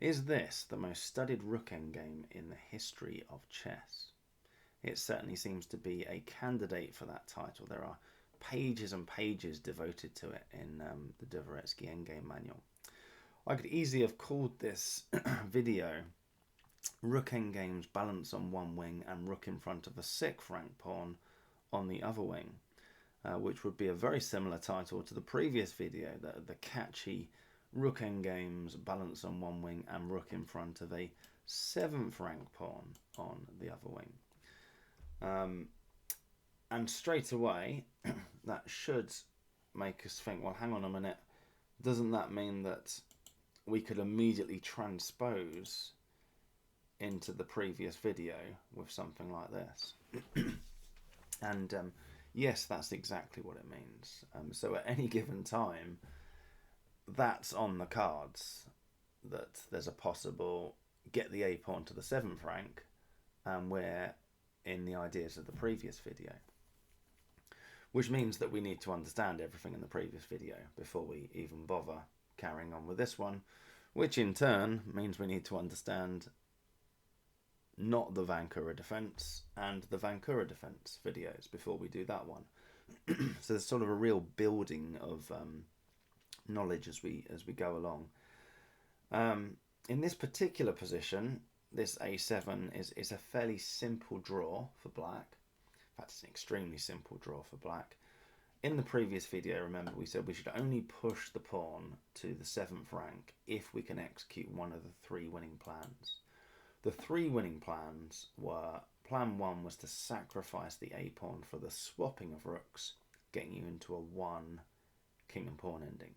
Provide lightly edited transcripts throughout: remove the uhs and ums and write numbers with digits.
Is this the most studied rook endgame in the history of chess? It certainly seems to be a candidate for that title. There are pages and pages devoted to it in the Dvoretsky Endgame Manual. I could easily have called this video Rook Endgame's balance on one wing and rook in front of a 6th rank pawn on the other wing, which would be a very similar title to the previous video, the catchy Rook Endgame's balance on one wing and rook in front of a 7th rank pawn on the other wing. And straight away, that should make us think, well, hang on a minute, doesn't that mean that we could immediately transpose into the previous video with something like this? And yes, that's exactly what it means. So at any given time, that's on the cards, that there's a possible get the A pawn to the 7th rank, and we're in the ideas of the previous video. Which means that we need to understand everything in the previous video before we even bother carrying on with this one, which in turn means we need to understand not the Vancouver defense and the Vancouver defense videos before we do that one. So there's sort of a real building of knowledge as we go along. In this particular position, this A7 is a fairly simple draw for black. In fact, it's an extremely simple draw for black. In the previous video, remember, we said we should only push the pawn to the 7th rank if we can execute one of the 3 winning plans. The 3 winning plans were, plan 1 was to sacrifice the A pawn for the swapping of rooks, getting you into a 1 king and pawn ending.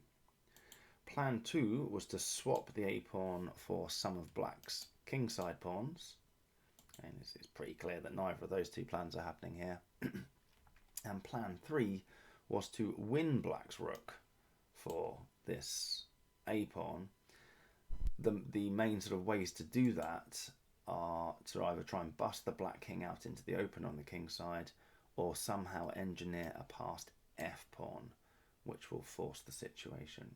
Plan 2 was to swap the A pawn for some of black's kingside pawns, and it's pretty clear that neither of those 2 plans are happening here. And plan 3 was to win black's rook for this A pawn. The main sort of ways to do that are to either try and bust the black king out into the open on the king side, or somehow engineer a passed F pawn, which will force the situation.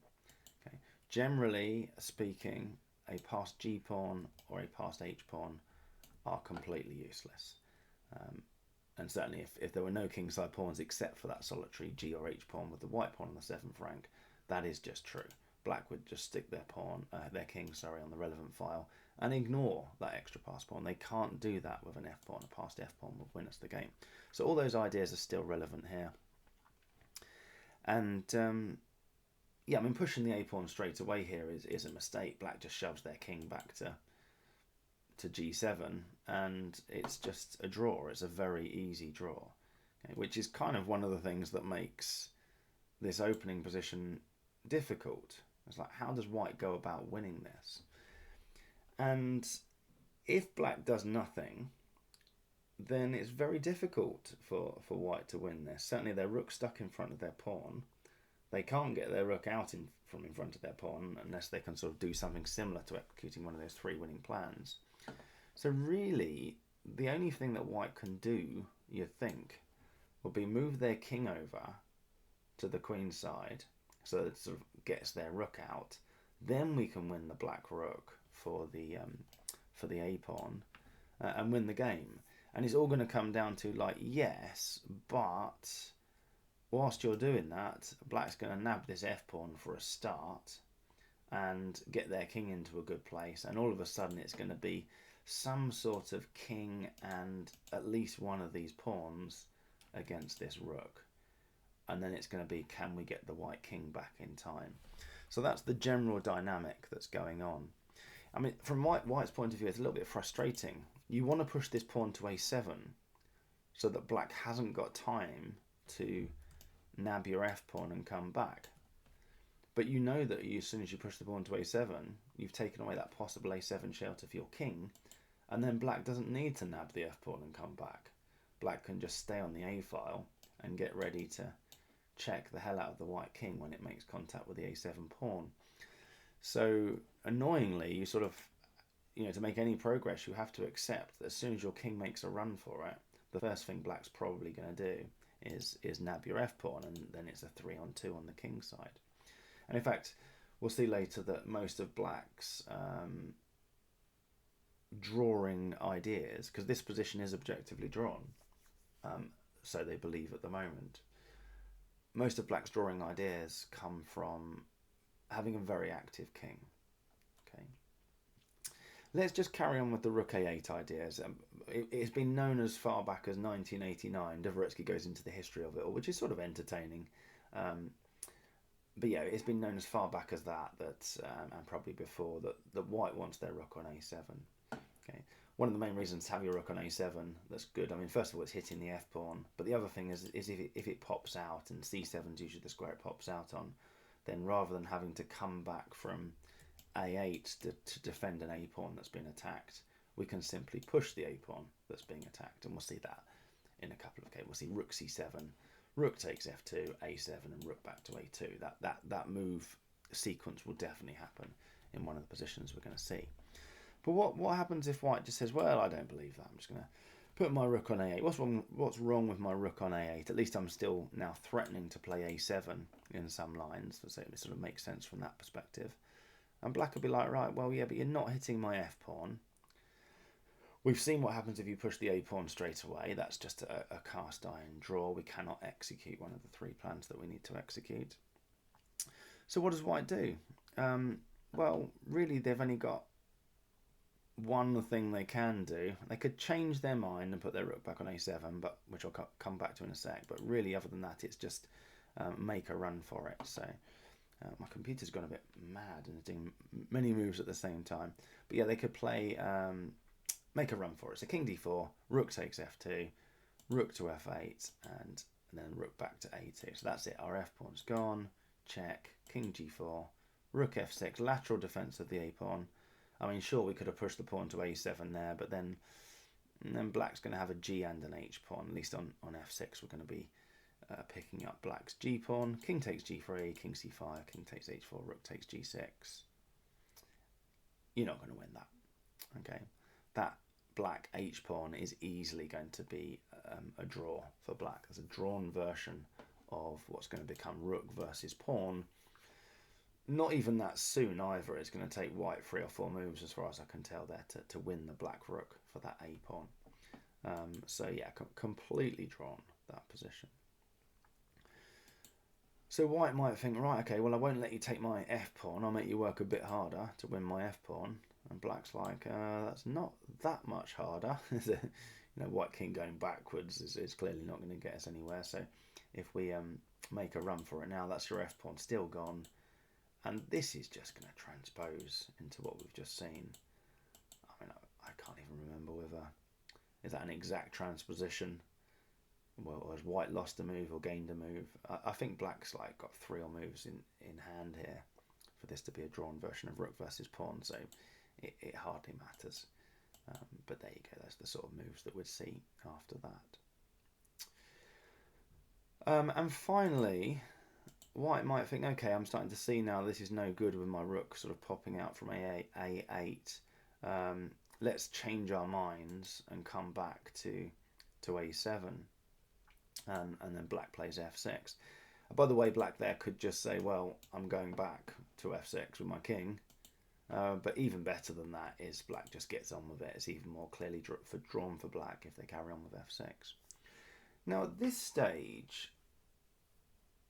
Okay. Generally speaking, a passed G pawn or a passed H pawn are completely useless. And certainly if there were no kingside pawns except for that solitary G or H pawn with the white pawn on the 7th rank, that is just true. Black would just stick their king on the relevant file and ignore that extra passed pawn. They can't do that with an F pawn. A passed F pawn would win us the game. So all those ideas are still relevant here. And yeah, I mean, pushing the A pawn straight away here is a mistake. Black just shoves their king back to G7, and it's just a draw. It's a very easy draw, okay, which is kind of one of the things that makes this opening position difficult. It's like, how does white go about winning this? And if black does nothing, then it's very difficult for white to win this. Certainly their rook's stuck in front of their pawn. They can't get their rook out from in front of their pawn unless they can sort of do something similar to executing one of those 3 winning plans. So really, the only thing that white can do, you'd think, would be move their king over to the queen side, so that it sort of gets their rook out. Then we can win the black rook for the A pawn and win the game. And it's all going to come down to, like, yes, but whilst you're doing that, black's going to nab this F pawn for a start and get their king into a good place, and all of a sudden it's going to be some sort of king and at least one of these pawns against this rook. And then it's going to be, can we get the white king back in time? So that's the general dynamic that's going on. I mean, from white's point of view, it's a little bit frustrating. You want to push this pawn to A7 so that black hasn't got time to nab your F pawn and come back. But you know that as soon as you push the pawn to A7, you've taken away that possible A7 shelter for your king, and then black doesn't need to nab the F pawn and come back. Black can just stay on the A file and get ready to check the hell out of the white king when it makes contact with the A7 pawn. So annoyingly, you sort of, to make any progress, you have to accept that as soon as your king makes a run for it, the first thing black's probably going to do is nab your F pawn, and then it's a 3-on-2 on the king side. And in fact, we'll see later that most of black's drawing ideas, because this position is objectively drawn, so they believe at the moment, most of black's drawing ideas come from having a very active king. Okay, let's just carry on with the rook a8 ideas. It's been known as far back as 1989. Dvoretsky goes into the history of it all, which is sort of entertaining. But yeah, it's been known as far back as that, and probably before, that white wants their rook on a7. Okay, one of the main reasons to have your rook on a7 that's good. I mean, first of all, it's hitting the f pawn, but the other thing is if it pops out, and c7 is usually the square it pops out on, then rather than having to come back from a8 to defend an a pawn that's been attacked, we can simply push the a pawn that's being attacked, and we'll see that in a couple of cases. We'll see rook c7, rook takes f2, a7, and rook back to a2. That move sequence will definitely happen in one of the positions we're going to see. But what happens if white just says, well, I don't believe that, I'm just going to put my rook on a8. What's wrong with my rook on a8? At least I'm still now threatening to play a7 in some lines, so it sort of makes sense from that perspective. And black will be like, right, well, yeah, but you're not hitting my f pawn. We've seen what happens if you push the a pawn straight away. That's just a cast iron draw. We cannot execute one of the three plans that we need to execute. So what does white do? Well, really, they've only got one thing they can do. They could change their mind and put their rook back on a7, but which I'll come back to in a sec. But really, other than that, it's just make a run for it. So my computer's gone a bit mad and is doing many moves at the same time. But yeah, they could play make a run for it. So king d4, rook takes f2, rook to f8, and then rook back to a2. So that's it. Our f pawn's gone. Check. King g4, rook f6, lateral defense of the a pawn. I mean, sure, we could have pushed the pawn to a7 there, but then black's going to have a g and an h pawn. At least on f6, we're going to be picking up black's g pawn. King takes g3, king c5, king takes h4, rook takes g6. You're not going to win that. Okay, that black h pawn is easily going to be a draw for black. There's a drawn version of what's going to become rook versus pawn. Not even that soon either. It's going to take white 3 or 4 moves, as far as I can tell, there to win the black rook for that a pawn. So yeah, completely drawn, that position. So white might think, right, okay, well, I won't let you take my f pawn. I'll make you work a bit harder to win my f pawn. And black's like, that's not that much harder. White king going backwards is clearly not going to get us anywhere. So if we make a run for it now, that's your f pawn still gone. And this is just going to transpose into what we've just seen. I mean, I can't even remember whether, is that an exact transposition? Well, has white lost a move or gained a move? I think black's got 3 moves in hand here for this to be a drawn version of rook versus pawn. So it hardly matters. But there you go. That's the sort of moves that we'd see after that. And finally, white might think, okay, I'm starting to see now this is no good with my rook sort of popping out from a8. Let's change our minds and come back to a7. And then black plays f6. By the way, black there could just say, well, I'm going back to f6 with my king. But even better than that is black just gets on with it. It's even more clearly drawn for black if they carry on with f6. Now at this stage,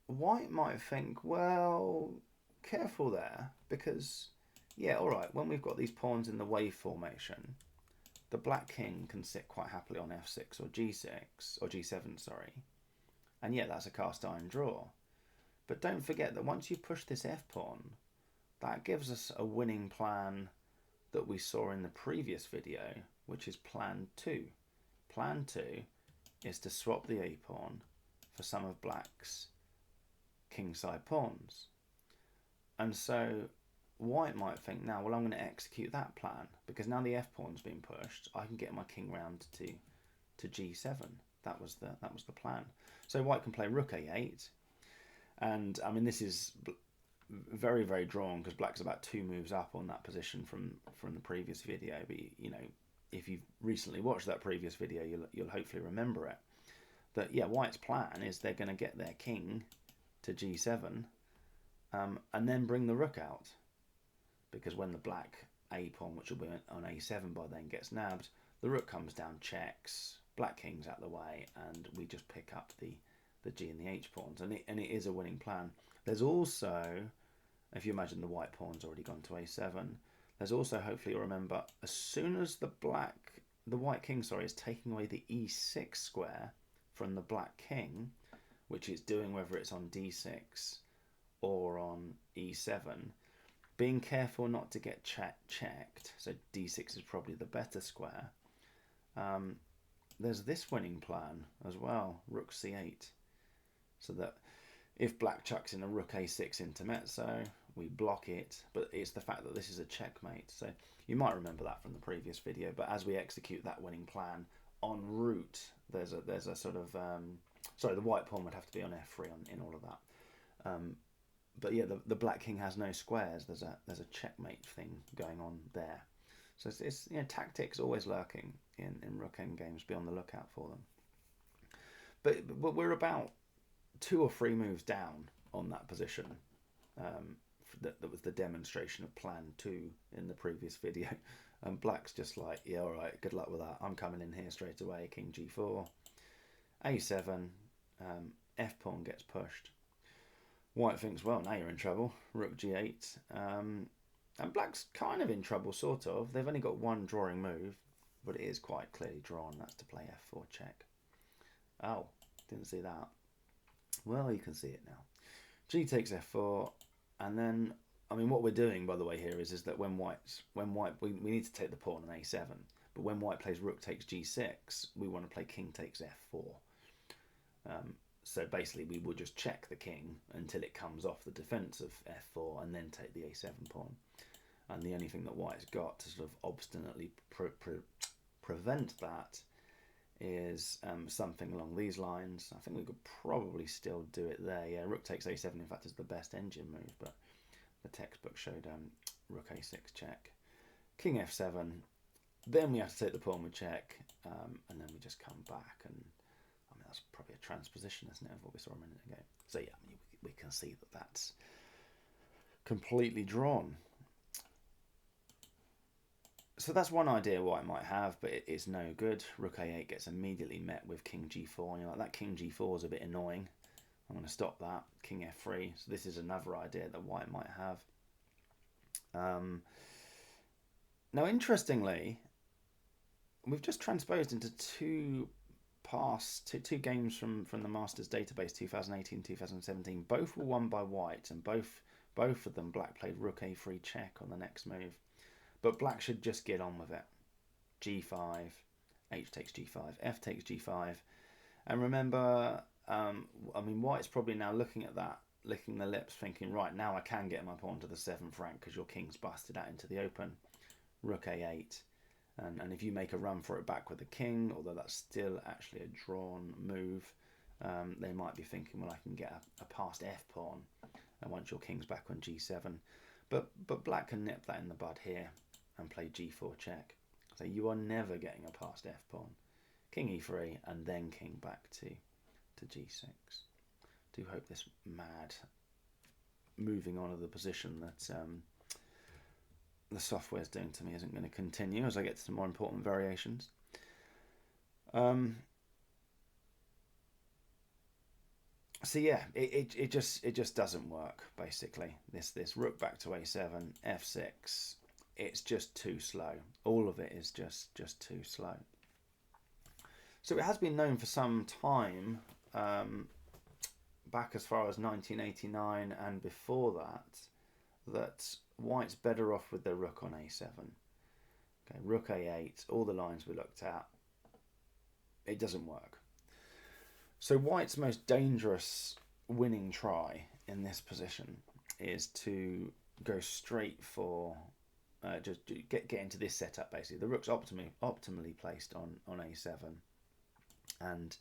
white might think, well, careful there, because, yeah, all right, when we've got these pawns in the wave formation, the black king can sit quite happily on f6 or g6, or g7, sorry. And yeah, that's a cast iron draw. But don't forget that once you push this f pawn, that gives us a winning plan that we saw in the previous video, which is plan 2. Plan 2 is to swap the a pawn for some of black's kingside pawns. And so white might think, now, well, I'm going to execute that plan, because now the f pawn's been pushed, I can get my king round to g7. That was the plan. So white can play rook a8, and I mean, this is very, very drawn because black's about 2 moves up on that position from the previous video. But if you've recently watched that previous video, you'll hopefully remember it. That, yeah, white's plan is they're going to get their king to g7, and then bring the rook out, because when the black a pawn, which will be on a7 by then, gets nabbed, the rook comes down, checks, black king's out the way, and we just pick up the g and the h pawns, and it is a winning plan. There's also, if you imagine the white pawn's already gone to a7, there's also, hopefully you'll remember, as soon as the white king, is taking away the e6 square from the black king, which it's doing whether it's on d6 or on e7, being careful not to get checked, so d6 is probably the better square. There's this winning plan as well, rook c8, so that if black chucks in a rook a6 intermezzo, we block it, but it's the fact that this is a checkmate. So you might remember that from the previous video, but as we execute that winning plan en route, there's a sort of sorry, the white pawn would have to be on f3 in all of that. But yeah, the black king has no squares. There's a checkmate thing going on there. So it's tactics always lurking in rook endgames. Be on the lookout for them. But we're about 2 or 3 moves down on that position. That was the demonstration of plan 2 in the previous video. And black's just like, yeah, all right, good luck with that. I'm coming in here straight away. King g4, a7, f pawn gets pushed. White thinks, well, now you're in trouble. Rook g8. And black's kind of in trouble, sort of. They've only got one drawing move, but it is quite clearly drawn. That's to play f4 check. Oh, didn't see that. Well, you can see it now. G takes f4, and then, I mean, what we're doing, by the way, here is that when white, we need to take the pawn on a7, but when white plays rook takes g6, we want to play king takes f4. So basically, we will just check the king until it comes off the defense of f4, and then take the a7 pawn. And the only thing that white's got to sort of obstinately prevent that is something along these lines. I think we could probably still do it there. Yeah, rook takes a7, in fact, is the best engine move, but the textbook showed rook a6 check. King f7, then we have to take the pawn with check, and then we just come back, and I mean, that's probably a transposition, isn't it, of what we saw a minute ago. So yeah, I mean, we can see that that's completely drawn. So that's one idea white might have, but it is no good. Rook a8 gets immediately met with king g4, and you're like, that king g4 is a bit annoying. I'm going to stop that. King f3. So this is another idea that white might have. Now, interestingly, we've just transposed into two games from the Masters database, 2018, 2017. Both were won by white, and both of them black played rook a3 check on the next move. But black should just get on with it. g5, h takes g5, f takes g5. And remember, I mean, white's probably now looking at that, licking the lips, thinking, right, now I can get my pawn to the 7th rank because your king's busted out into the open. Rook a8. And if you make a run for it back with the king, although that's still actually a drawn move, they might be thinking, well, I can get a passed f pawn, and once your king's back on g7. But black can nip that in the bud here and play g4 check. So you are never getting a passed f pawn. King e3, and then king back to g6. Do hope this mad moving on of the position that the software's doing to me isn't going to continue as I get to some more important variations. So yeah, it just doesn't work, basically. This rook back to a7, f6, it's just too slow. All of it is just too slow. So it has been known for some time, back as far as 1989 and before that white's better off with the rook on a7. Okay, rook a8, all the lines we looked at, it doesn't work. So white's most dangerous winning try in this position is to go straight for just get into this setup. Basically, the rook's optimally placed on a7, and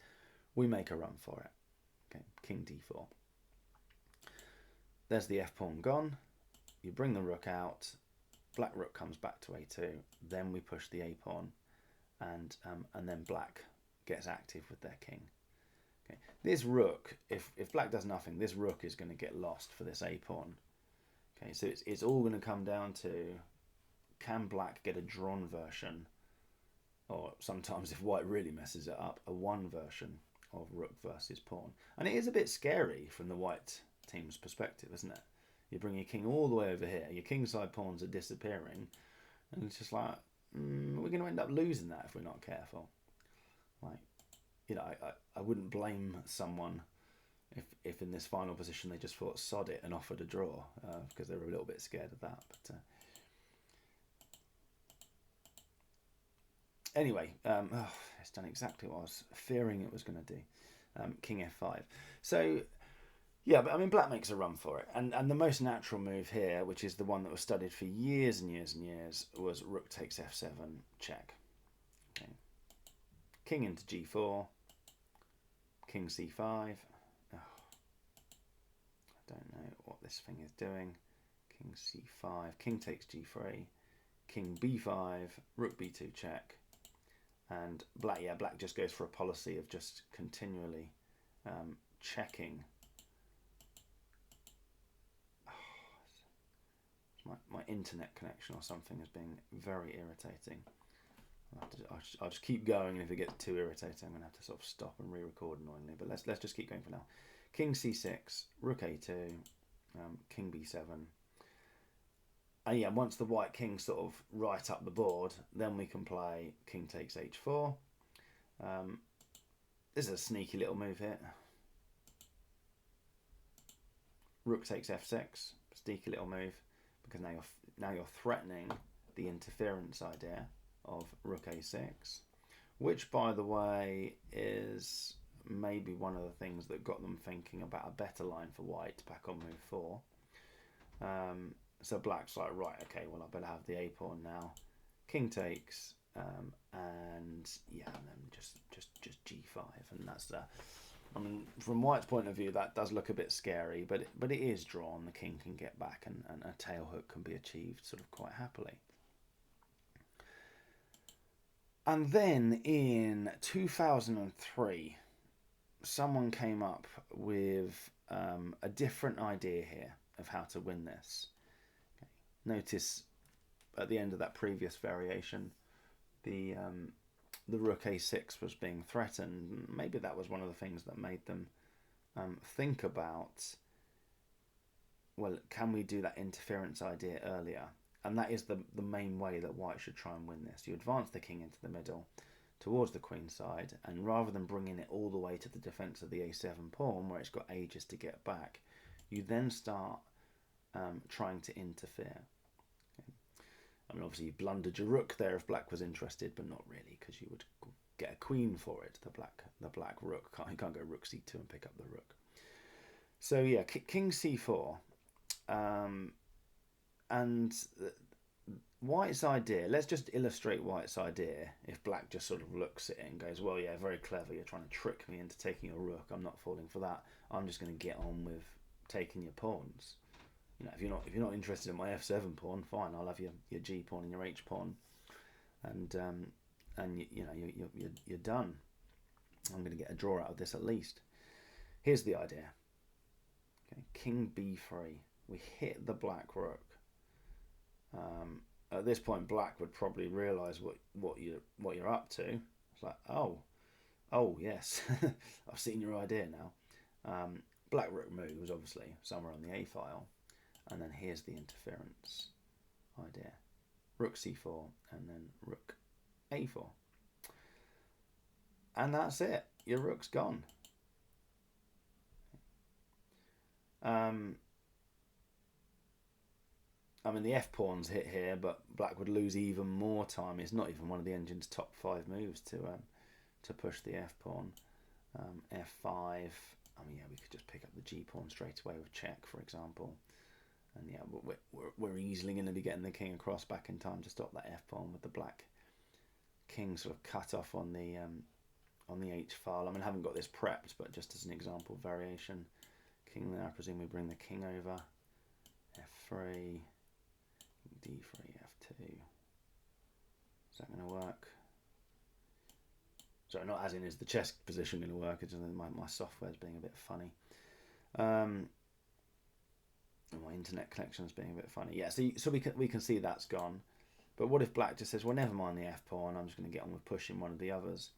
we make a run for it. Okay, king d4. There's the f pawn gone. You bring the rook out. Black rook comes back to a2. Then we push the a pawn, and then black gets active with their king. Okay, this rook, if black does nothing, this rook is going to get lost for this a pawn. Okay, so it's all going to come down to, can black get a drawn version, or sometimes if white really messes it up, a won version of rook versus pawn. And it is a bit scary from the white team's perspective, isn't it? You bring your king all the way over here, your kingside pawns are disappearing, and it's just like, we're going to end up losing that if we're not careful. Like, you know, I wouldn't blame someone if in this final position they just thought sod it and offered a draw, because they were a little bit scared of that. But anyway, it's done exactly what I was fearing it was going to do. King f5. So yeah, but I mean, black makes a run for it, and the most natural move here, which is the one that was studied for years and years and years, was rook takes f7 check. Okay. King into g4, king c5. Oh, I don't know what this thing is doing. King c5, king takes g3, king b5, rook b2 check, and black just goes for a policy of just continually checking. My internet connection or something is being very irritating. I'll just keep going, and if it gets too irritating, I'm going to have to sort of stop and re-record annoyingly. But let's just keep going for now. King c6, rook a2, king b7. And yeah, once the white king's sort of right up the board, then we can play king takes h4. This is a sneaky little move here. Rook takes f6, sneaky little move, because now you're threatening the interference idea of rook a6, which, by the way, is maybe one of the things that got them thinking about a better line for white back on move 4. So black's like, right, okay, well, I better have the a pawn now. King takes, and yeah, and then just g5, and that's the. I mean, from white's point of view, that does look a bit scary, but it is drawn. The king can get back, and a tail hook can be achieved sort of quite happily. And then in 2003, someone came up with a different idea here of how to win this. Okay. Notice at the end of that previous variation, the rook a6 was being threatened. Maybe that was one of the things that made them think about, well, can we do that interference idea earlier? And that is the main way that white should try and win this. You advance the king into the middle towards the queen side, and rather than bringing it all the way to the defense of the a7 pawn, where it's got ages to get back, you then start trying to interfere. Okay. I mean, obviously you blundered your rook there if black was interested, but not really, because you would get a queen for it. The black rook you can't go rook c2 and pick up the rook. So yeah, king c4, and white's idea. Let's just illustrate white's idea. If black just sort of looks at it and goes, "Well, yeah, very clever. You're trying to trick me into taking a rook. I'm not falling for that. I'm just going to get on with taking your pawns." You know, if you're not interested in my f7 pawn, fine. I'll have your g pawn and your h pawn, and you know you're done. I'm going to get a draw out of this at least. Here's the idea. Okay, king b3. We hit the black rook. At this point, black would probably realise what you're up to. It's like, oh yes, I've seen your idea now. Black rook moves obviously somewhere on the a file, and then here's the interference idea: rook c4 and then rook a4, and that's it. Your rook's gone. I mean, the f-pawn's hit here, but black would lose even more time. It's not even one of the engine's top 5 moves to push the f-pawn. F5. I mean, yeah, we could just pick up the g-pawn straight away with check, for example. And yeah, we're easily going to be getting the king across back in time to stop that f-pawn with the black king sort of cut off on the h file. I mean, I haven't got this prepped, but just as an example variation, king there. I presume we bring the king over. F3. D3, F2. Is that going to work? Sorry, not as in is the chess position going to work. It's just my software's being a bit funny. And my internet connection's being a bit funny. Yeah, so we can see that's gone. But what if black just says, well, never mind the f pawn. I'm just going to get on with pushing one of the others.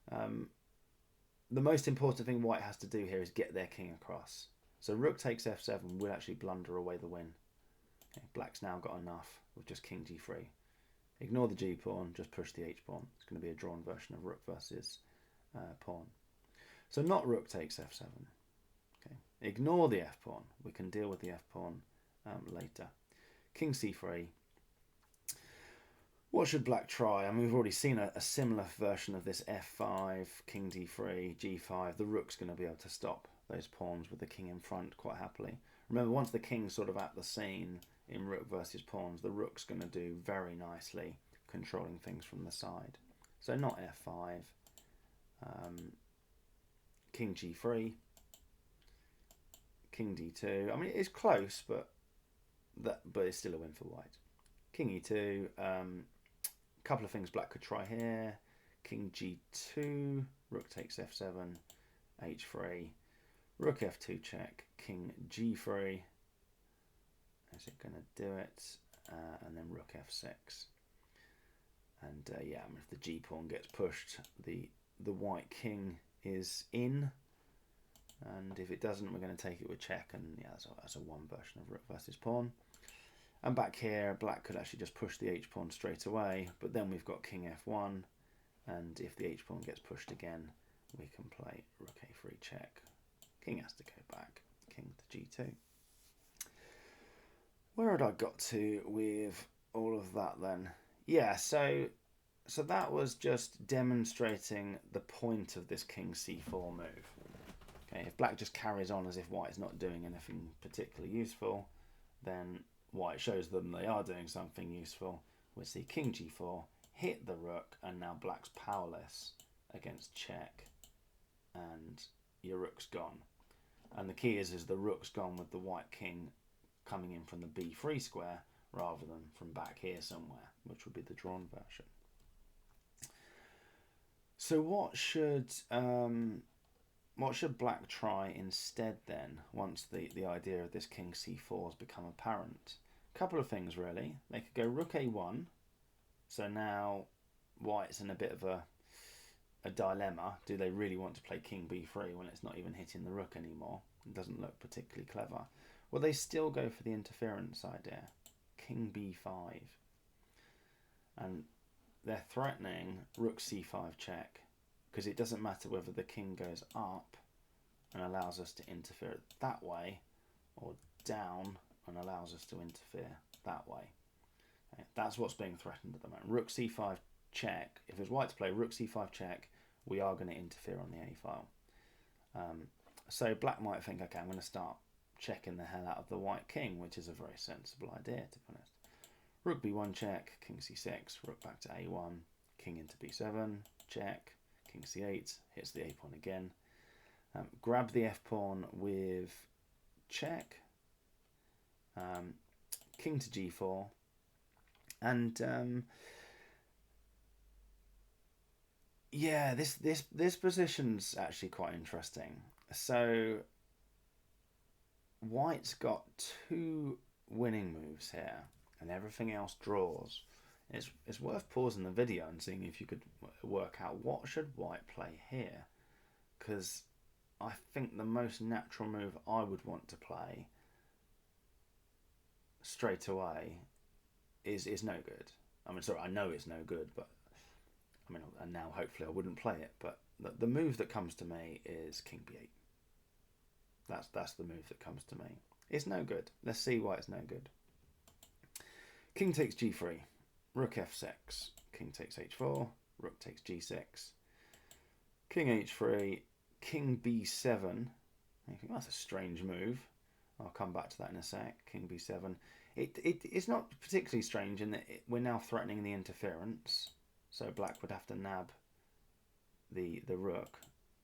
The most important thing white has to do here is get their king across. So rook takes f7 will actually blunder away the win. Okay, black's now got enough with just king g3. Ignore the g pawn, just push the h pawn. It's going to be a drawn version of rook versus pawn. So not rook takes f7. Okay, ignore the f pawn. We can deal with the f pawn later. King c3. What should black try? I mean, we've already seen a similar version of this f5, king d3, g5. The rook's going to be able to stop those pawns with the king in front quite happily. Remember, once the king's sort of at the scene in rook versus pawns, the rook's going to do very nicely controlling things from the side. So not f5, king g3, king d2. I mean, it's close, but it's still a win for white. King e2. Couple of things black could try here. King g2, rook takes f7, h3, rook f2 check, king g3. Is it going to do it? And then rook f6. And yeah, I mean, if the g pawn gets pushed, the white king is in. And if it doesn't, we're going to take it with check. And yeah, that's a one version of rook versus pawn. And back here, black could actually just push the h-pawn straight away, but then we've got king f1, and if the h-pawn gets pushed again, we can play rook a3 check. King has to go back, king to g2. Where had I got to with all of that then? Yeah, so that was just demonstrating the point of this king c4 move. Okay, if black just carries on as if white is not doing anything particularly useful, then white shows them they are doing something useful. We see king g4, hit the rook, and now black's powerless against check, and your rook's gone. And the key is the rook's gone with the white king coming in from the b3 square rather than from back here somewhere, which would be the drawn version. So what should black try instead then, once the idea of this king c4 has become apparent? A couple of things really. They could go rook a1, so now white's in a bit of a dilemma. Do they really want to play king b3 when it's not even hitting the rook anymore? It doesn't look particularly clever. Well, they still go for the interference idea, king b5. And they're threatening rook c5 check, because it doesn't matter whether the king goes up and allows us to interfere that way, or down and allows us to interfere that way. Okay, that's what's being threatened at the moment. Rook c5 check. If it's white to play rook c5 check, we are going to interfere on the a file. So black might think, okay, I'm going to start checking the hell out of the white king, which is a very sensible idea, to be honest. Rook b1 check, king c6, rook back to a1, king into b7, check, king c8, hits the a pawn again. Grab the f pawn with check, king to g4, and yeah, this position's actually quite interesting. So white's got two winning moves here, and everything else draws. It's worth pausing the video and seeing if you could work out what should white play here, because I think the most natural move I would want to play straight away is no good. I mean, sorry, I know it's no good, but I mean, and now hopefully I wouldn't play it. But the move that comes to me is king b8. That's the move that comes to me. It's no good. Let's see why it's no good. King takes g3, rook f6, king takes h4, rook takes g6, king h3, king b7. I think that's a strange move. I'll come back to that in a sec. King b7. It's not particularly strange in that we're now threatening the interference. So black would have to nab the rook.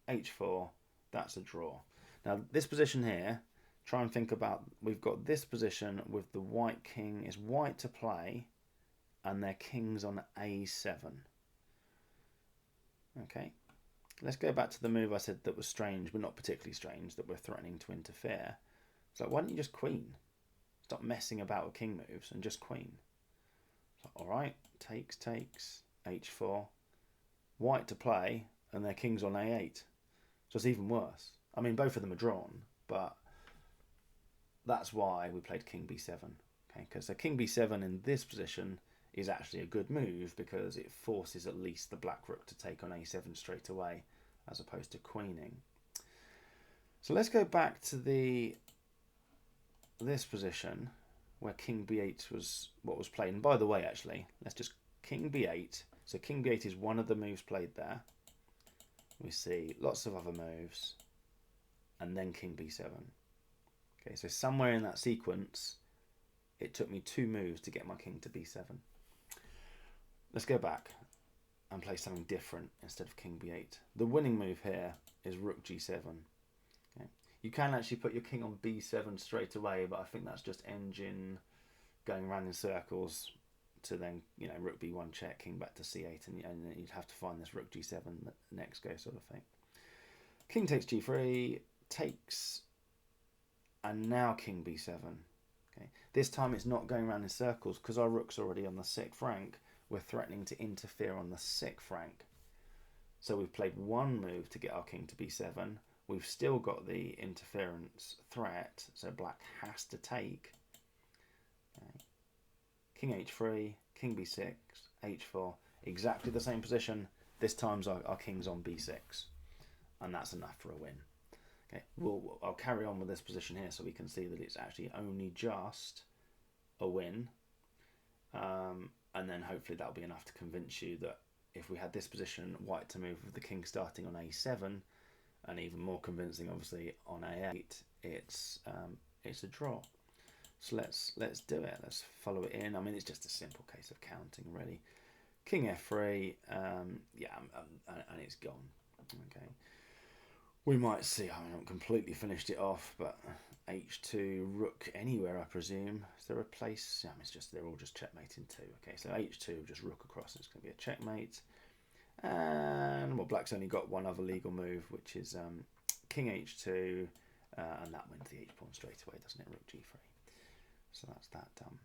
h4, that's a draw. Now this position here, try and think about, we've got this position with the white king is white to play and their king's on a7. Okay, Let's go back to the move I said that was strange, but not particularly strange, that we're threatening to interfere. It's like, why don't you just queen? Stop messing about with king moves and just queen. Like, all right, takes, h4. White to play, and their king's on a8. So it's even worse. I mean, both of them are drawn, but that's why we played king b7. Okay, because so king b7 in this position is actually a good move because it forces at least the black rook to take on a7 straight away, as opposed to queening. So let's go back to this position where king b8 was what was played. And by the way, actually, let's just king b8. So king b8 is one of the moves played there. We see lots of other moves, and then king b7. Okay, so somewhere in that sequence, it took me 2 moves to get my king to b7. Let's go back and play something different instead of king b8. The winning move here is rook g7. Okay. You can actually put your king on b7 straight away, but I think that's just engine going around in circles to then, you know, rook b1 check, king back to c8, and you'd have to find this rook g7 next go sort of thing. King takes g3, takes, and now king b7. Okay. This time it's not going around in circles because our rook's already on the 6th rank. We're threatening to interfere on the 6th rank. So we've played one move to get our king to b7. We've still got the interference threat, so black has to take. Okay. King h3, king b6, h4, exactly the same position. This time our king's on b6, and that's enough for a win. Okay, I'll carry on with this position here so we can see that it's actually only just a win. And then hopefully that'll be enough to convince you that if we had this position, white to move with the king starting on a7, and even more convincing, obviously, on a8, it's a draw. So let's do it. Let's follow it in. I mean, it's just a simple case of counting, really. King f3, yeah, and it's gone. Okay. We might see. I haven't completely finished it off, but h2, rook anywhere, I presume. Is there a place? Yeah, I mean, it's just they're all just checkmating too. Okay, so h2, just rook across. It's going to be a checkmate. And well, black's only got one other legal move, which is king h2, and that wins the h pawn straight away, doesn't it? Rook g3. So that's that done.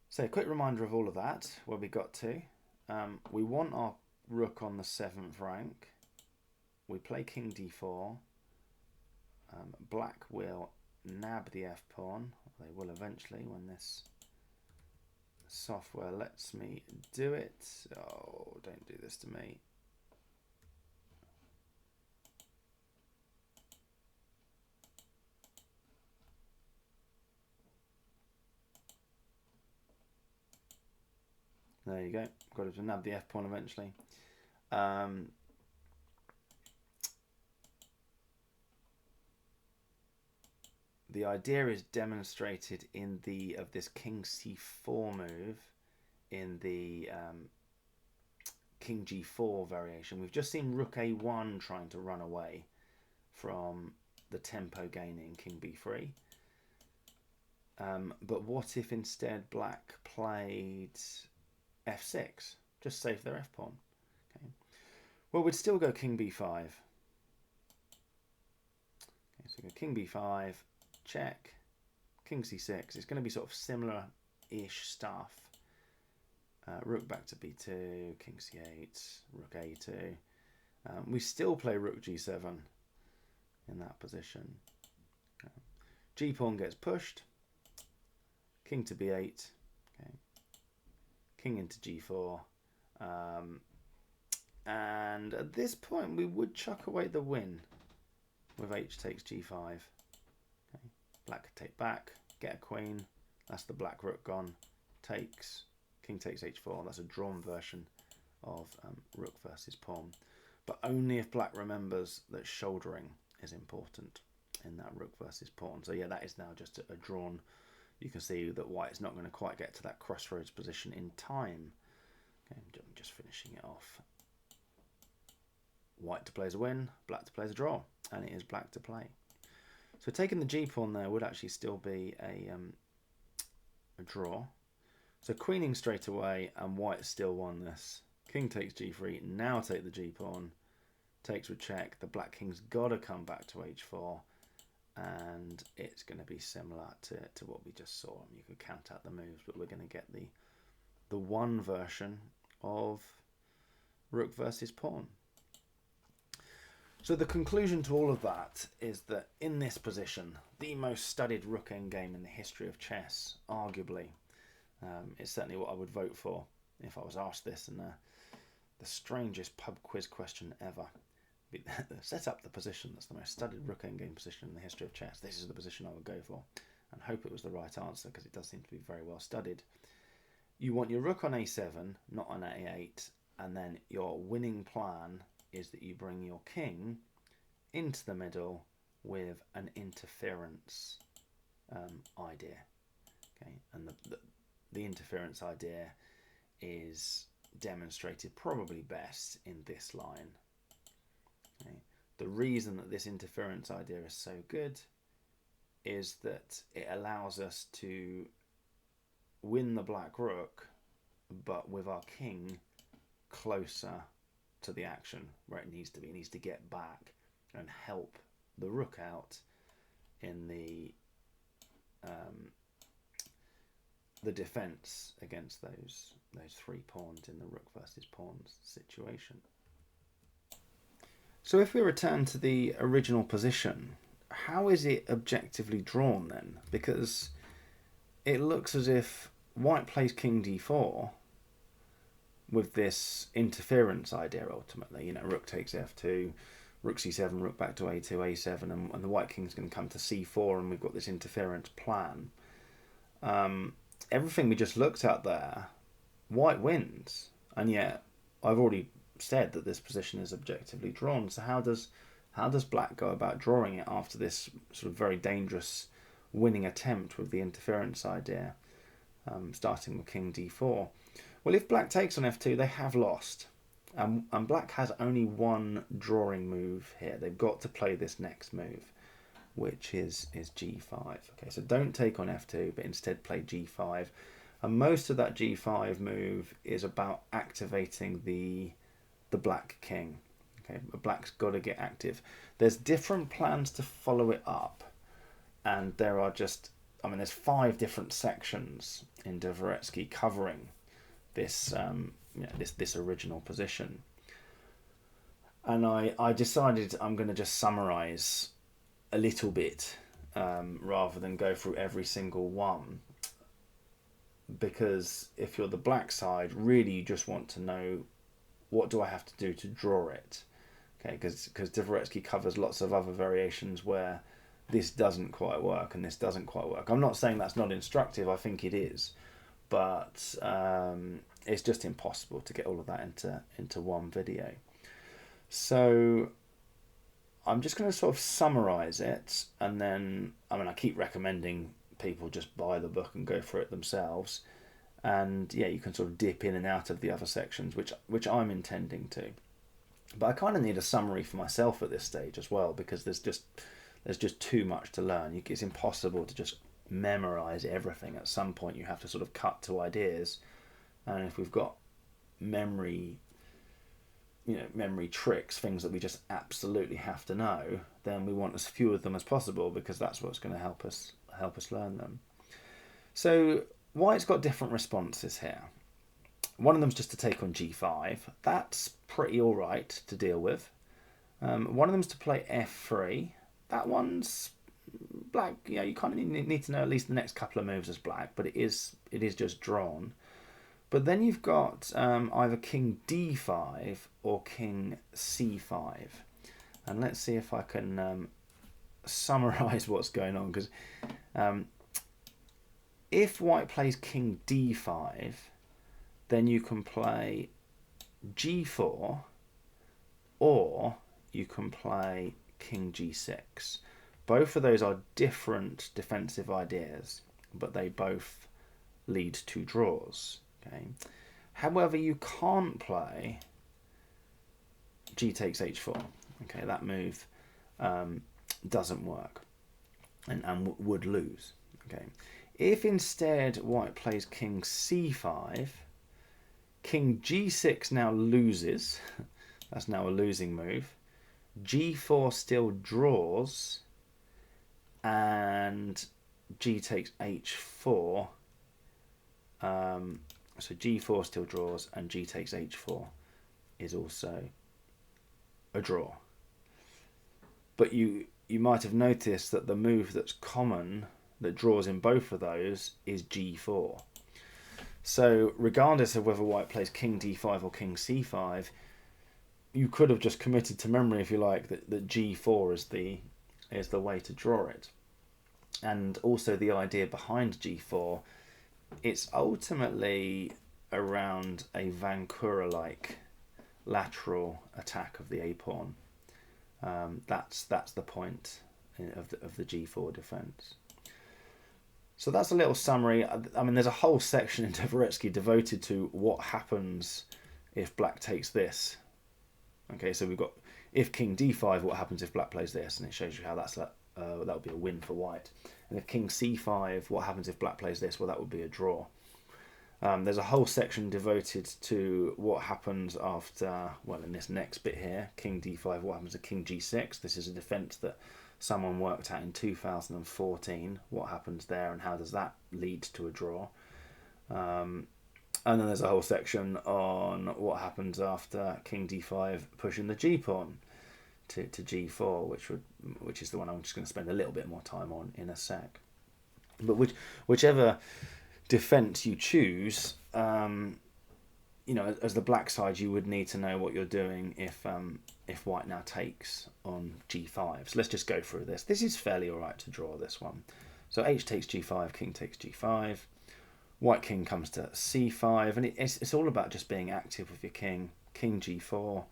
So a quick reminder of all of that, where we got to. We want our rook on the 7th rank. We play king d4. Black will nab the f pawn. They will eventually when this software lets me do it. Oh, don't do this to me. There you go. Got to nab the f pawn eventually. The idea is demonstrated in this king c4 move in the king g4 variation. We've just seen rook a1 trying to run away from the tempo gaining king b3. But what if instead black played f6? Just save their f pawn. Okay. Well, we'd still go king b5. Okay, so go king b5. Check, king c6. It's going to be sort of similar-ish stuff. Rook back to b2, king c8, rook a2. We still play rook g7 in that position. G-pawn gets pushed. King to b8. Okay. King into g4. And at this point, we would chuck away the win with h takes g5. Black could take back, get a queen. That's the black rook gone. Takes, king takes h4. That's a drawn version of rook versus pawn. But only if black remembers that shouldering is important in that rook versus pawn. So yeah, that is now just a drawn. You can see that white's not going to quite get to that crossroads position in time. Okay, I'm just finishing it off. White to play as a win, black to play as a draw. And it is black to play. So taking the g-pawn there would actually still be a draw. So queening straight away, and white still won this King takes g3. Now take the g pawn. Takes with check. The black king's got to come back to h4. And it's going to be similar to what we just saw. I mean, you could count out the moves, but we're going to get the one version of rook versus pawn. So the conclusion to all of that is that in this position, the most studied rook endgame in the history of chess, arguably, is certainly what I would vote for if I was asked this in the strangest pub quiz question ever. Set up the position that's the most studied rook endgame position in the history of chess. This is the position I would go for, and hope it was the right answer, because it does seem to be very well studied. You want your rook on a7, not on a8, and then your winning plan is that you bring your king into the middle with an interference idea. Okay, and the interference idea is demonstrated probably best in this line. Okay. The reason that this interference idea is so good is that it allows us to win the black rook, but with our king closer to the action where it needs to be. It needs to get back and help the rook out in the defense against those 3 pawns in the rook versus pawns situation. So if we return to the original position, how is it objectively drawn then? Because it looks as if white plays king d4 with this interference idea ultimately. You know, rook takes f2, rook c7, rook back to a2, a7, and the white king's going to come to c4, and we've got this interference plan. Everything we just looked at there, white wins, and yet I've already said that this position is objectively drawn. So how does black go about drawing it after this sort of very dangerous winning attempt with the interference idea, starting with king d4? Well, if black takes on f2, they have lost, and black has only one drawing move here. They've got to play this next move, which is g5. Okay, so don't take on f2, but instead play g5, and most of that g5 move is about activating the black king. Okay, black's got to get active. There's different plans to follow it up, and there are there's 5 different sections in Dvoretsky covering this this original position, and I decided I'm going to just summarize a little bit rather than go through every single one, because if you're the black side, really you just want to know, what do I have to do to draw it? Okay, because Dvoretsky covers lots of other variations where this doesn't quite work and this doesn't quite work. I'm not saying that's not instructive, I think it is, but it's just impossible to get all of that into one video. So I'm just going to sort of summarize it, and then, I keep recommending people just buy the book and go through it themselves, and yeah, you can sort of dip in and out of the other sections, which I'm intending to. But I kind of need a summary for myself at this stage as well, because there's just too much to learn. It's impossible to just memorize everything. At some point you have to sort of cut to ideas, and if we've got memory tricks, things that we just absolutely have to know, then we want as few of them as possible, because that's what's going to help us learn them. So white's got different responses here. One of them's just to take on g5. That's pretty all right to deal with. One of them's to play f3. That one's black. Yeah, you kind of need to know at least the next couple of moves as black, but it is just drawn. But then you've got either king d5 or king c5, and let's see if I can summarize what's going on. Because if white plays king d5, then you can play g4, or you can play king g6. Both of those are different defensive ideas, but they both lead to draws. Okay. However, you can't play g takes h4. Okay, that move doesn't work and would lose. Okay. If instead white plays king c5, King g6 now loses. That's now a losing move. g4 still draws, and g takes h4. So g4 still draws, and g takes h4 is also a draw. But you might have noticed that the move that's common that draws in both of those is g4. So regardless of whether white plays king d5 or king c5, you could have just committed to memory, if you like, that g4 is the way to draw it. And also the idea behind g4, it's ultimately around a Vancouver-like lateral attack of the a-pawn. That's the point of the g4 defense. So that's a little summary. I mean, there's a whole section in Dvoretsky devoted to what happens if black takes this. Okay, so we've got if king d5, what happens if black plays this, and it shows you how that would be a win for white. And if king c5, what happens if black plays this? Well, that would be a draw. There's a whole section devoted to what happens after, well, in this next bit here, king d5, what happens to king g6. This is a defense that someone worked out in 2014. What happens there and how does that lead to a draw? And then there's a whole section on what happens after king d5 pushing the g-pawn to g4, which is the one I'm just going to spend a little bit more time on in a sec. But whichever defense you choose, you know, as the black side, you would need to know what you're doing if white now takes on g5. So let's just go through this. This is fairly all right to draw this one. So h takes g5, king takes g5. White king comes to c5, and it's all about just being active with your king. King g4.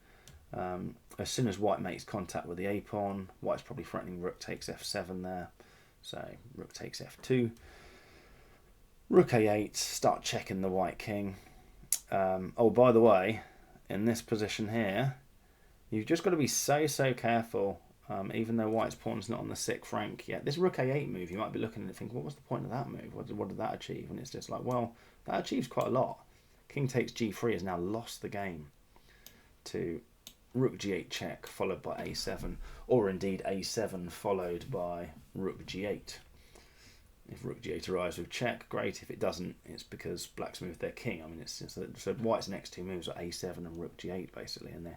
As soon as white makes contact with the a-pawn, white's probably threatening rook takes f7 there. So rook takes f2. Rook a8, start checking the white king. Oh, by the way, in this position here, you've just got to be so careful, even though white's pawn's not on the sick rank yet. This rook a8 move, you might be looking at it and thinking, what was the point of that move? What did that achieve? And it's just like, well, that achieves quite a lot. King takes g3 has now lost the game to rook g8 check, followed by a7, or indeed a7 followed by rook g8. If rook g8 arrives with check, great. If it doesn't, it's because black's moved their king. I mean, so white's next two moves are a7 and rook g8 basically, and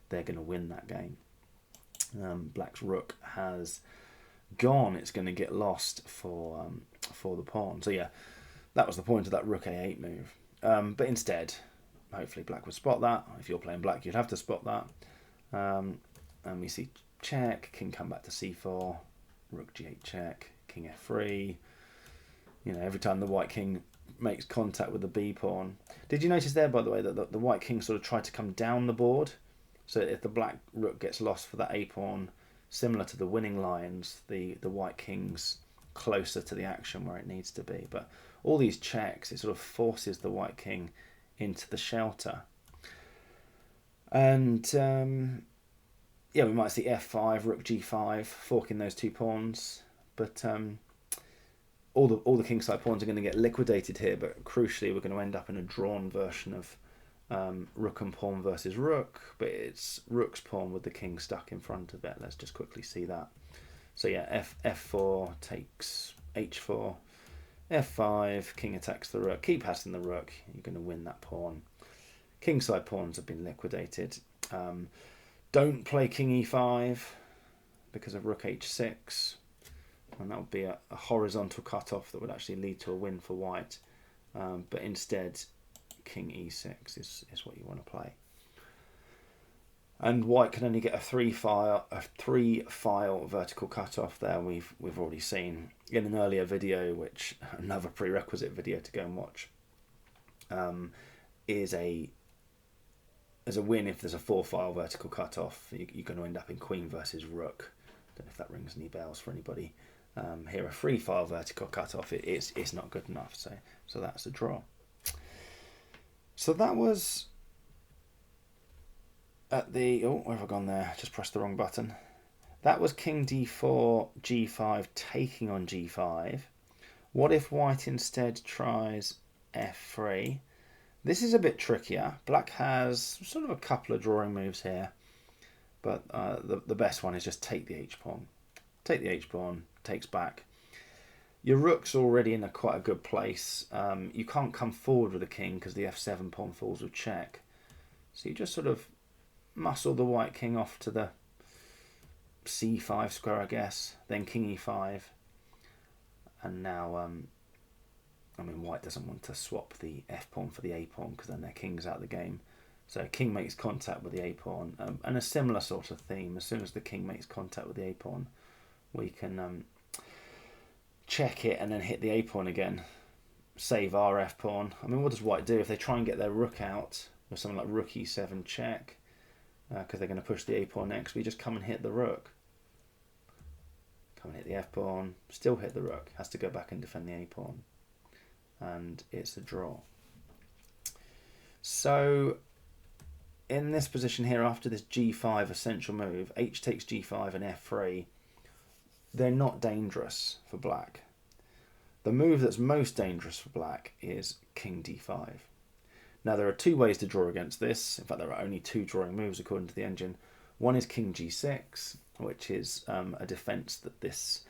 they're going to win that game. Black's rook has gone. It's going to get lost for the pawn. So yeah, that was the point of that rook a8 move. But instead, hopefully black would spot that. If you're playing black, you'd have to spot that. And we see check, king come back to c4, rook g8 check, king f3. You know, every time the white king makes contact with the b pawn. Did you notice there, by the way, that the white king sort of tried to come down the board? So if the black rook gets lost for that a pawn, similar to the winning lines, the white king's closer to the action where it needs to be. But all these checks, it sort of forces the white king into the shelter. And yeah, we might see f5, rook g5, forking those two pawns. But all the kingside pawns are going to get liquidated here. But crucially, we're going to end up in a drawn version of rook and pawn versus rook, but it's rook's pawn with the king stuck in front of it. Let's just quickly see that. So yeah, f4 takes h4, f5, king attacks the rook, keep passing the rook, you're going to win that pawn. Kingside pawns have been liquidated. Don't play king e5 because of rook h6, and that would be a horizontal cutoff that would actually lead to a win for white, but instead king e6 is what you want to play. And white can only get a three file vertical cutoff there. We've already seen in an earlier video, which another prerequisite video to go and watch, is a win if there's a 4-file vertical cutoff. You're going to end up in queen versus rook. Don't know if that rings any bells for anybody. Here a 3-file vertical cutoff, it's not good enough. So that's a draw. So that was at the, oh, where have I gone there? Just pressed the wrong button. That was king d4, g5 taking on g5. What if white instead tries f3? This is a bit trickier. Black has sort of a couple of drawing moves here, but the best one is just take the h-pawn. Take the h-pawn, takes back. Your rook's already in quite a good place. You can't come forward with a king because the f7 pawn falls with check. So you just sort of muscle the white king off to the c5 square, I guess. Then king e5. And now, I mean, white doesn't want to swap the f-pawn for the a-pawn because then their king's out of the game. So king makes contact with the a-pawn. And a similar sort of theme. As soon as the king makes contact with the a-pawn, we can check it and then hit the a-pawn again. Save our f-pawn. I mean, what does white do if they try and get their rook out with something like rook e7 check? Because they're going to push the a-pawn next. We just come and hit the rook. Come and hit the f-pawn. Still hit the rook. Has to go back and defend the a-pawn. And it's a draw. So in this position here, after this g5 essential move, h takes g5 and f3, they're not dangerous for black. The move that's most dangerous for black is king d5. Now there are two ways to draw against this. In fact, there are only two drawing moves according to the engine. One is king g6, which is a defense that this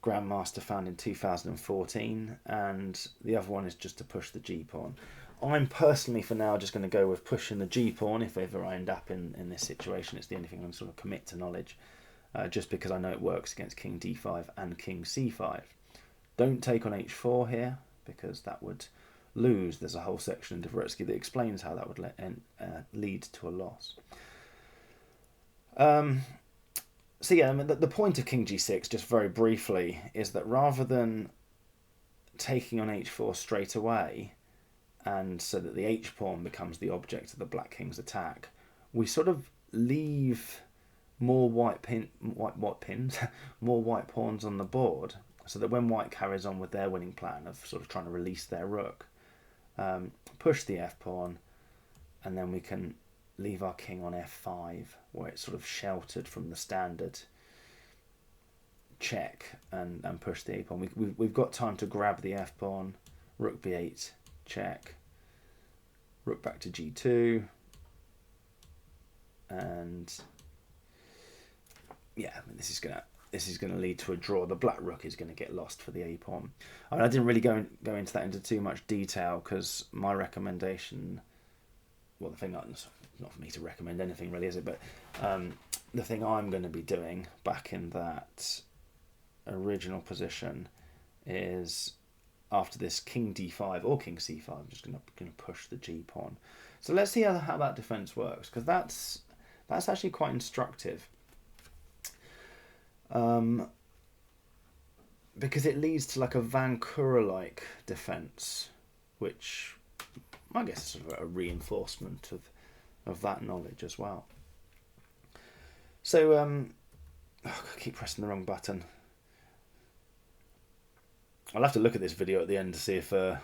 Grandmaster found in 2014, and the other one is just to push the g-pawn. I'm personally, for now, just going to go with pushing the g-pawn. If ever I end up in this situation, it's the only thing I'm sort of commit to knowledge, just because I know it works against king d5 and king c5. Don't take on h4 here, because that would lose. There's a whole section in Dvoretsky that explains how that would lead to a loss. So yeah, I mean, the point of king g6, just very briefly, is that rather than taking on h4 straight away, and so that the h-pawn becomes the object of the black king's attack, we sort of leave more more white pawns on the board, so that when white carries on with their winning plan of sort of trying to release their rook, push the f-pawn, and then we can leave our king on f5, where it's sort of sheltered from the standard check, and push the a-pawn. We've got time to grab the f-pawn, rook b8, check, rook back to g2, and yeah, I mean, this is gonna lead to a draw. The black rook is going to get lost for the a-pawn. I mean, I didn't really go into that into too much detail because my recommendation, well, the thing, not for me to recommend anything really, is it? But the thing I'm going to be doing back in that original position is, after this king d5 or king c5, I'm just going to push the g-pawn. So let's see how that defense works, because that's actually quite instructive. Because it leads to like a Vancouver-like defense, which I guess is sort of a reinforcement of that knowledge as well. So I keep pressing the wrong button. I'll have to look at this video at the end to see if I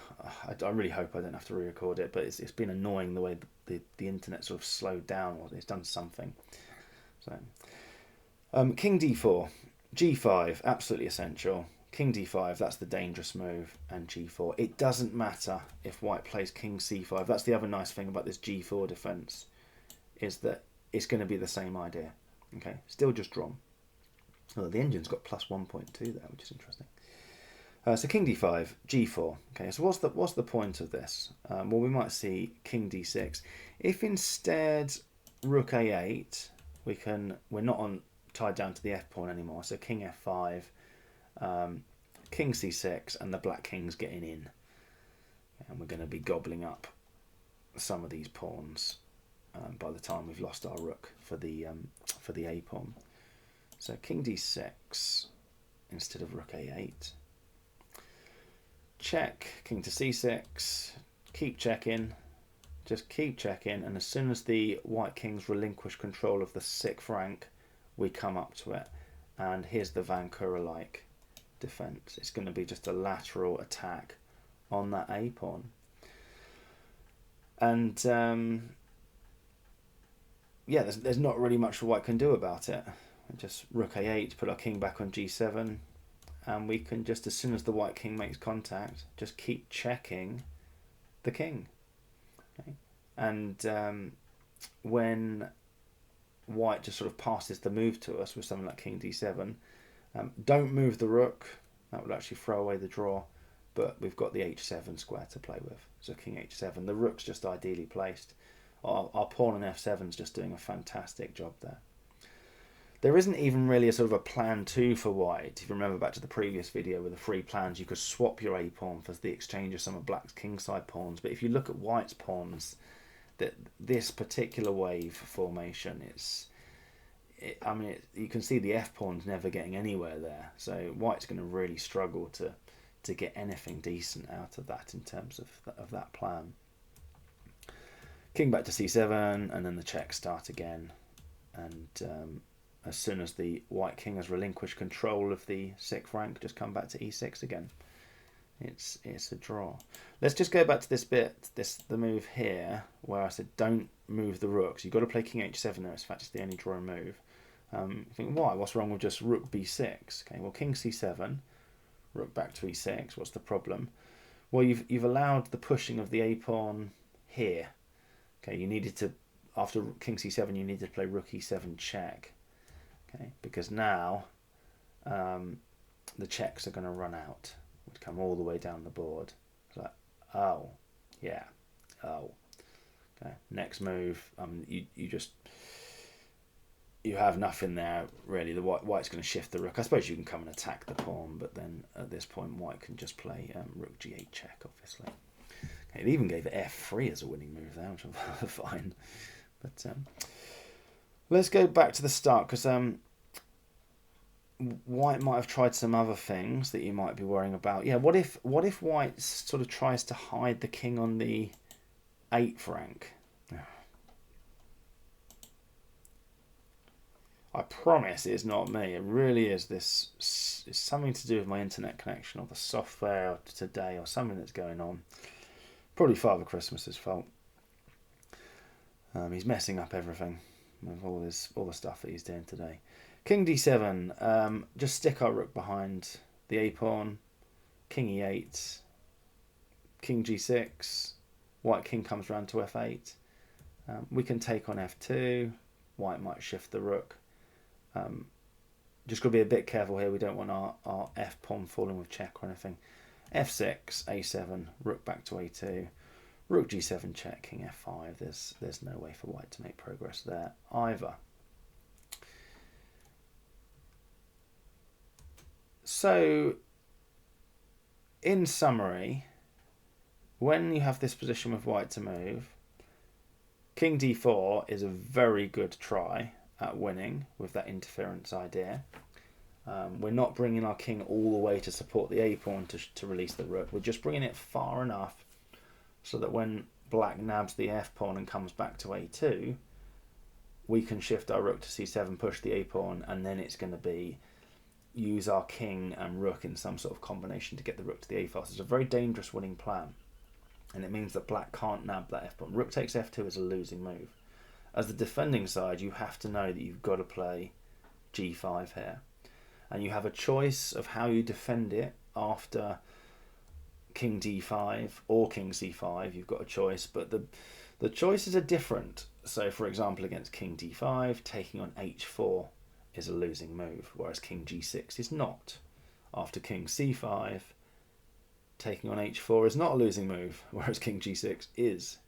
really hope I don't have to re-record it, but it's been annoying the way the internet sort of slowed down, or it's done something. So king d4, g5, absolutely essential. King d5, that's the dangerous move, and g4. It doesn't matter if white plays king c5. That's the other nice thing about this g4 defense, is that it's going to be the same idea. Okay, still just drawn. Well, the engine's got plus 1.2 there, which is interesting. So king d5, g4. Okay, so what's the point of this? Well, we might see king d6. If instead rook a8, we're not tied down to the f-pawn anymore. So king f5, king c6, and the black king's getting in, and we're going to be gobbling up some of these pawns by the time we've lost our rook for the a-pawn. So king d6 instead of rook a8. Check, king to c6, keep checking, just keep checking, and as soon as the white kings relinquish control of the 6th rank, we come up to it. And here's the Vancouver-like defense. It's going to be just a lateral attack on that a-pawn. And yeah, there's not really much white can do about it. Just rook a8, put our king back on g7, and we can just, as soon as the white king makes contact, just keep checking the king. Okay? And when white just sort of passes the move to us with something like king d7, don't move the rook. That would actually throw away the draw. But we've got the h7 square to play with. So king h7. The rook's just ideally placed. Our pawn on f7 is just doing a fantastic job there. There isn't even really a sort of a plan 2 for white. If you remember back to the previous video with the 3 plans, you could swap your a pawn for the exchange of some of black's kingside pawns. But if you look at white's pawns, that this particular wave formation, you can see the f pawn's never getting anywhere there. So white's going to really struggle to get anything decent out of that in terms of that plan. King back to c7, and then the checks start again. And as soon as the white king has relinquished control of the 6th rank, just come back to e6 again. It's a draw. Let's just go back to this bit, the move here, where I said don't move the rooks. You've got to play king h7 there. In fact, it's the only drawing move. You think, why? What's wrong with just rook b6? Okay, well, king c7, rook back to e6. What's the problem? Well, you've allowed the pushing of the a pawn here. Okay, you needed to, after king c7, you needed to play rook e7 check. Okay, because now the checks are going to run out. Would come all the way down the board. It's like, oh, yeah, oh. Okay, next move. You have nothing there really. The white's going to shift the rook. I suppose you can come and attack the pawn, but then at this point, white can just play rook g8 check, obviously. Okay, it even gave f3 as a winning move there, which I'm fine. But let's go back to the start, because white might have tried some other things that you might be worrying about. Yeah, what if white sort of tries to hide the king on the 8th rank? I promise it's not me. It really is this. It's something to do with my internet connection or the software today or something that's going on. Probably Father Christmas's fault. He's messing up everything with all the stuff that he's doing today. King d7, just stick our rook behind the a pawn. King e8, king g6, white king comes round to f8. We can take on f2. White might shift the rook. Just got to be a bit careful here. We don't want our f pawn falling with check or anything. f6, a7, rook back to a2, rook g7 check, king f5. There's no way for white to make progress there either. So, in summary, when you have this position with white to move, king d4 is a very good try at winning with that interference idea. We're not bringing our king all the way to support the a pawn to release the rook. We're just bringing it far enough so that when black nabs the f pawn and comes back to a2, we can shift our rook to c7, push the a pawn, and then it's going to be use our king and rook in some sort of combination to get the rook to the a file. So it's a very dangerous winning plan, and it means that black can't nab that f pawn. Rook takes f2 is a losing move. As the defending side, you have to know that you've got to play g5 here, and you have a choice of how you defend it after king d5 or king c5. You've got a choice, but the choices are different. So for example, against king d5, taking on h4 is a losing move, whereas king g6 is not. After king c5, taking on h4 is not a losing move, whereas king g6 is.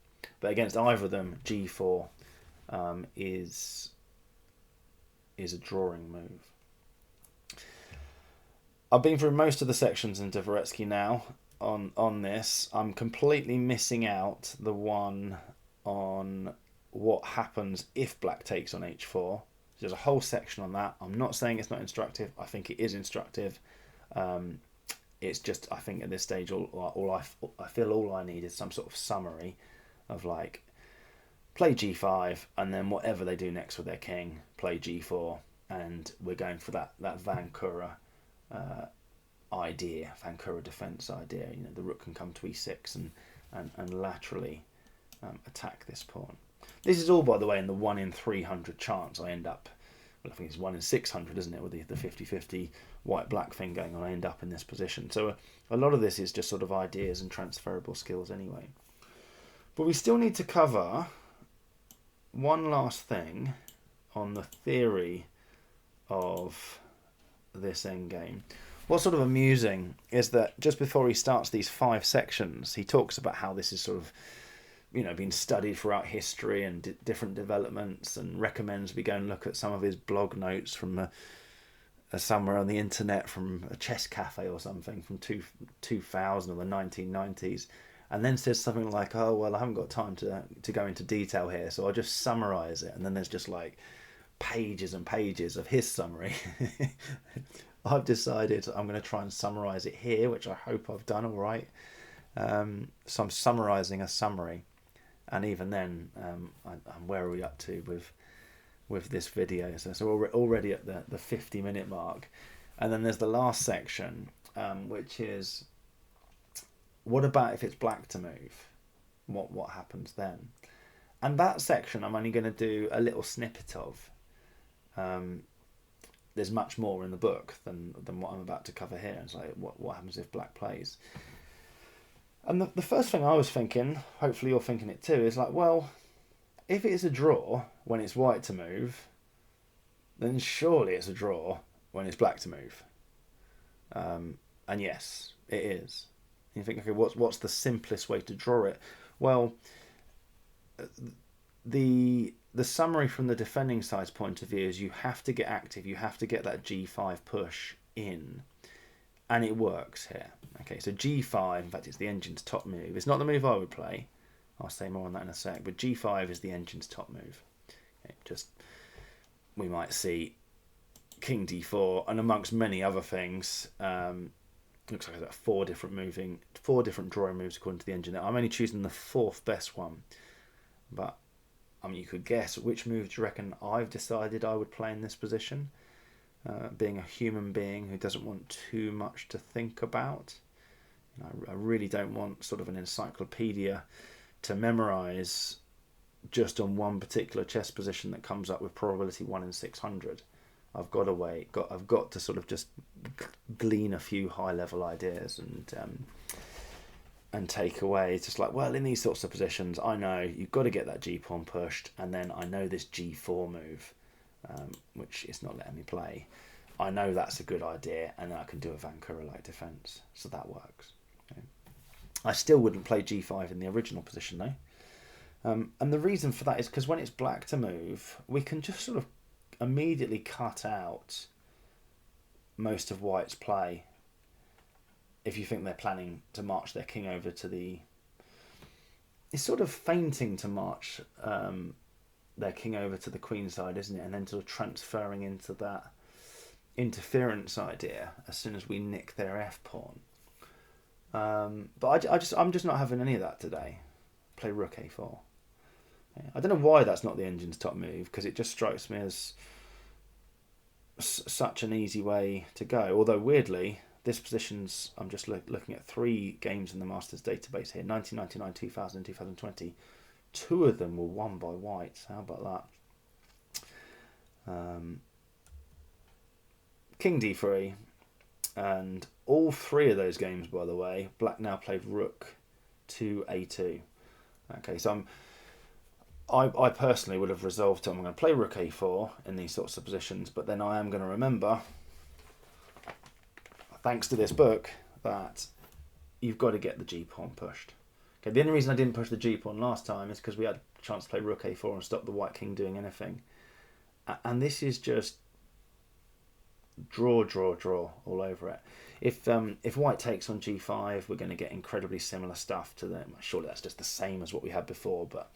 But against either of them, g4 is a drawing move. I've been through most of the sections in Dvoretsky now on this. I'm completely missing out the one on what happens if black takes on h4. There's a whole section on that. I'm not saying it's not instructive. I think it is instructive. It's just, I think at this stage, I feel all I need is some sort of summary of like, play g5, and then whatever they do next with their king, play g4, and we're going for that Vancouver idea, Vancouver defense idea. You know, the rook can come to e6 and laterally attack this pawn. This is all, by the way, in the 1 in 300 chance I end up, well, I think it's 1 in 600, isn't it, with the 50-50 white-black thing going on, I end up in this position. So a lot of this is just sort of ideas and transferable skills anyway. But we still need to cover one last thing on the theory of this endgame. What's sort of amusing is that just before he starts these 5 sections, he talks about how this is sort of, been studied throughout history and different developments, and recommends we go and look at some of his blog notes from somewhere on the internet, from a chess cafe or something from 2000 or the 1990s, and then says something like, oh, well, I haven't got time to go into detail here, so I'll just summarize it. And then there's just like pages and pages of his summary. I've decided I'm going to try and summarize it here, which I hope I've done all right. So I'm summarizing a summary. And even then, where are we up to with this video? So we're already at the 50-minute mark. And then there's the last section, which is, what about if it's black to move? What happens then? And that section I'm only going to do a little snippet of. There's much more in the book than what I'm about to cover here. It's like, what happens if black plays? And the first thing I was thinking, hopefully you're thinking it too, is like, well, if it's a draw when it's white to move, then surely it's a draw when it's black to move. And yes, it is. And you think, okay, what's the simplest way to draw it? Well, the summary from the defending side's point of view is you have to get active, you have to get that g5 push in, and it works here. Okay, so g5, in fact, it's the engine's top move. It's not the move I would play. I'll say more on that in a sec. But g5 is the engine's top move. Okay, we might see king d4, and amongst many other things, looks like I've got 4 different drawing moves according to the engine. I'm only choosing the 4th best one, but you could guess which move do you reckon I've decided I would play in this position. Being a human being who doesn't want too much to think about. I really don't want sort of an encyclopedia to memorize just on one particular chess position that comes up with probability 1 in 600. I've got to wait. I've got to sort of just glean a few high-level ideas and take away. It's just like, well, in these sorts of positions, I know you've got to get that g-pawn pushed, and then I know this g4 move, which is not letting me play. I know that's a good idea, and then I can do a Vancouver-like defense, so that works. Okay. I still wouldn't play g5 in the original position, though. And the reason for that is because when it's black to move, we can just sort of immediately cut out most of white's play. If you think they're planning to march their king over to the... It's sort of feinting to march their king over to the queen side, isn't it? And then sort of transferring into that interference idea as soon as we nick their f-pawn. But I'm just not having any of that today. Play rook a4. I don't know why that's not the engine's top move, because it just strikes me as such an easy way to go. Although weirdly, this position's, I'm just looking at 3 games in the Masters database here, 1999, 2000, 2020. 2 of them were won by white. How about that? King d3, and all 3 of those games, by the way, black now played rook to a2. Okay, so I personally would have resolved to, I'm going to play rook a4 in these sorts of positions, but then I am going to remember, thanks to this book, that you've got to get the g-pawn pushed. Okay, the only reason I didn't push the g-pawn last time is because we had a chance to play rook a4 and stop the white king doing anything. And this is just draw all over it. If white takes on g5, we're going to get incredibly similar stuff to them. Surely that's just the same as what we had before, but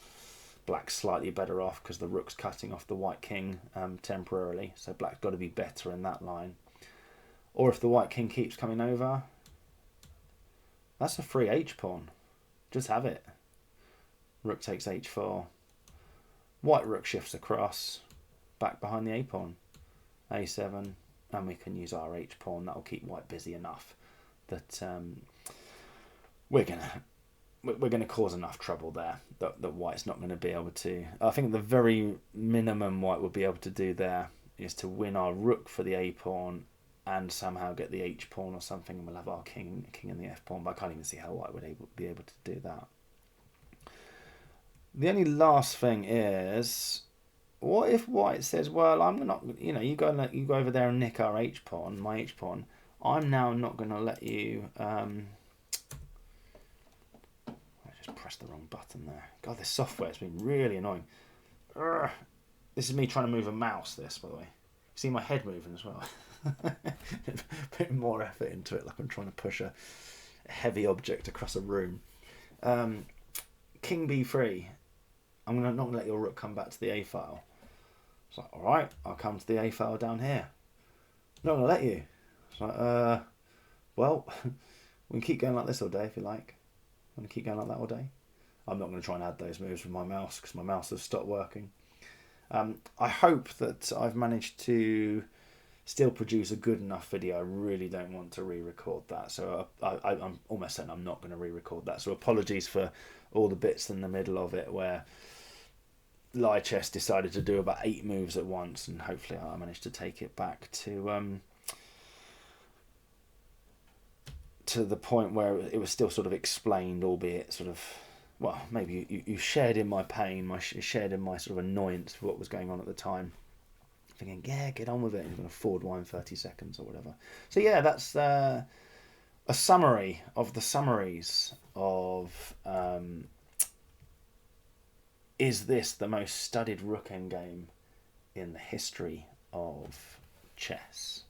black's slightly better off because the rook's cutting off the white king temporarily, so black's got to be better in that line. Or if the white king keeps coming over, that's a free h-pawn. Just have it. Rook takes h4. White rook shifts across, back behind the a-pawn. a7, and we can use our h-pawn. That'll keep white busy enough that we're gonna cause enough trouble there that white's not going to be able to. I think the very minimum white will be able to do there is to win our rook for the a-pawn and somehow get the h-pawn or something, and we'll have our king and the f-pawn, but I can't even see how white would be able to do that. The only last thing is, what if white says, well, I'm not, you go over there and nick our H pawn, my H pawn. I'm now not going to let you. I just pressed the wrong button there. God, this software's been really annoying. Urgh. This is me trying to move a mouse. This, by the way, see my head moving as well. Putting more effort into it, like I'm trying to push a heavy object across a room. King b3. I'm not going to let your rook come back to the A file. It's like, all right, I'll come to the A file down here. Not going to let you. It's like, well, we can keep going like this all day if you like. I'm going to keep going like that all day. I'm not going to try and add those moves with my mouse because my mouse has stopped working. I hope that I've managed to still produce a good enough video. I really don't want to re-record that, so I'm almost certain I'm not going to re-record that. So apologies for all the bits in the middle of it where Lichess decided to do about 8 moves at once, and hopefully I managed to take it back to the point where it was still sort of explained, albeit sort of, well, maybe you shared in my pain, shared in my sort of annoyance for what was going on at the time. Thinking, yeah, get on with it. You're going to forward wine 30 seconds or whatever. So yeah, that's a summary of the summaries of is this the most studied rook endgame in the history of chess?